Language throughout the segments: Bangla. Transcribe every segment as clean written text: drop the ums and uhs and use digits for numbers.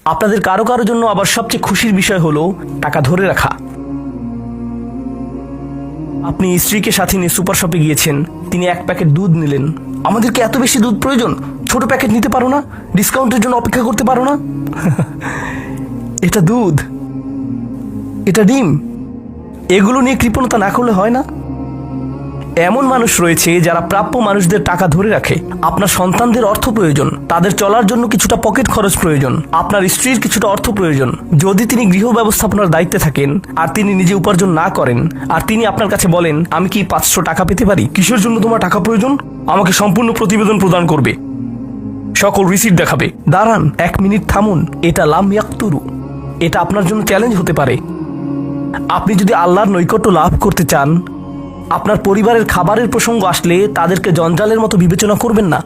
আপনাদের কারো কারো জন্য আবার সবচেয়ে খুশির বিষয় হলো টাকা ধরে রাখা। আপনি স্ত্রীকে সাথে নিয়ে সুপার শপে গিয়েছেন, তিনি 1 প্যাকেট দুধ নিলেন। আমাদেরকে এত বেশি দুধ প্রয়োজন, ছোট প্যাকেট নিতে পারো না? ডিসকাউন্টের জন্য অপেক্ষা করতে পারো না? এটা দুধ, এটা ডিম, এগুলো নিয়ে কৃপণতা না করলে হয় না? এমন মানুষ রয়েছে যারা প্রাপ্য মানুষদের টাকা ধরে রাখে। আপনার সন্তানদের অর্থ প্রয়োজন, তাদের চলার জন্য কিছুটা পকেট খরচ প্রয়োজন, আপনার স্ত্রীর কিছুটা অর্থ প্রয়োজন। যদি তিনি গৃহ ব্যবস্থাপনার দায়িত্বে থাকেন আর তিনি নিজে উপার্জন না করেন, আর তিনি আপনার কাছে বলেন আমি কি 500 টাকা পেতে পারি? কিসের জন্য তোমার টাকা প্রয়োজন? আমাকে সম্পূর্ণ প্রতিবেদন প্রদান করবে, সকল রিসিট দেখাবে। দাঁড়ান, 1 মিনিট থামুন। এটা লাম ইয়াকতুরু, এটা আপনার জন্য চ্যালেঞ্জ হতে পারে। আপনি যদি আল্লাহর নৈকট্য লাভ করতে চান, আপনার পরিবারের খাবারের প্রসঙ্গ আসলে তাদেরকে জঞ্জালের মতো বিবেচনা করবেন না।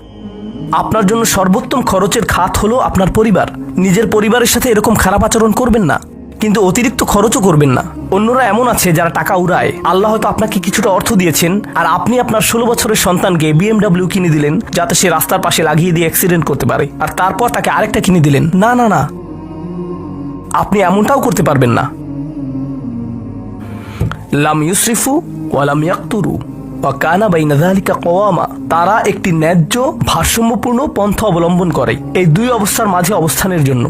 আপনার জন্য সর্বোত্তম খরচের খাত হলো আপনার পরিবার। নিজের পরিবারের সাথে এরকম খারাপ আচরণ করবেন না, কিন্তু অতিরিক্ত খরচও করবেন না। অন্যরা এমন আছে যারা টাকা উড়ায়। আল্লাহ হয়তো আপনাকে কিছুটা অর্থ দিয়েছেন আর আপনি আপনার 16 বছরের সন্তানকে BMW কিনে দিলেন যাতে সে রাস্তার পাশে লাগিয়ে দিয়ে অ্যাক্সিডেন্ট করতে পারে, আর তারপর তাকে আরেকটা কিনে দিলেন। না না না, আপনি এমনটাও করতে পারবেন না। লাম ইউসরিফু ওয়া লাম ইয়াকতুরু ওয়া কানা বাইনা যালিকা কওয়ামা। তারা একটি ন্যায্য ভারসাম্যপূর্ণ পন্থা অবলম্বন করে এই দুই অবস্থার মাঝে অবস্থানের জন্য।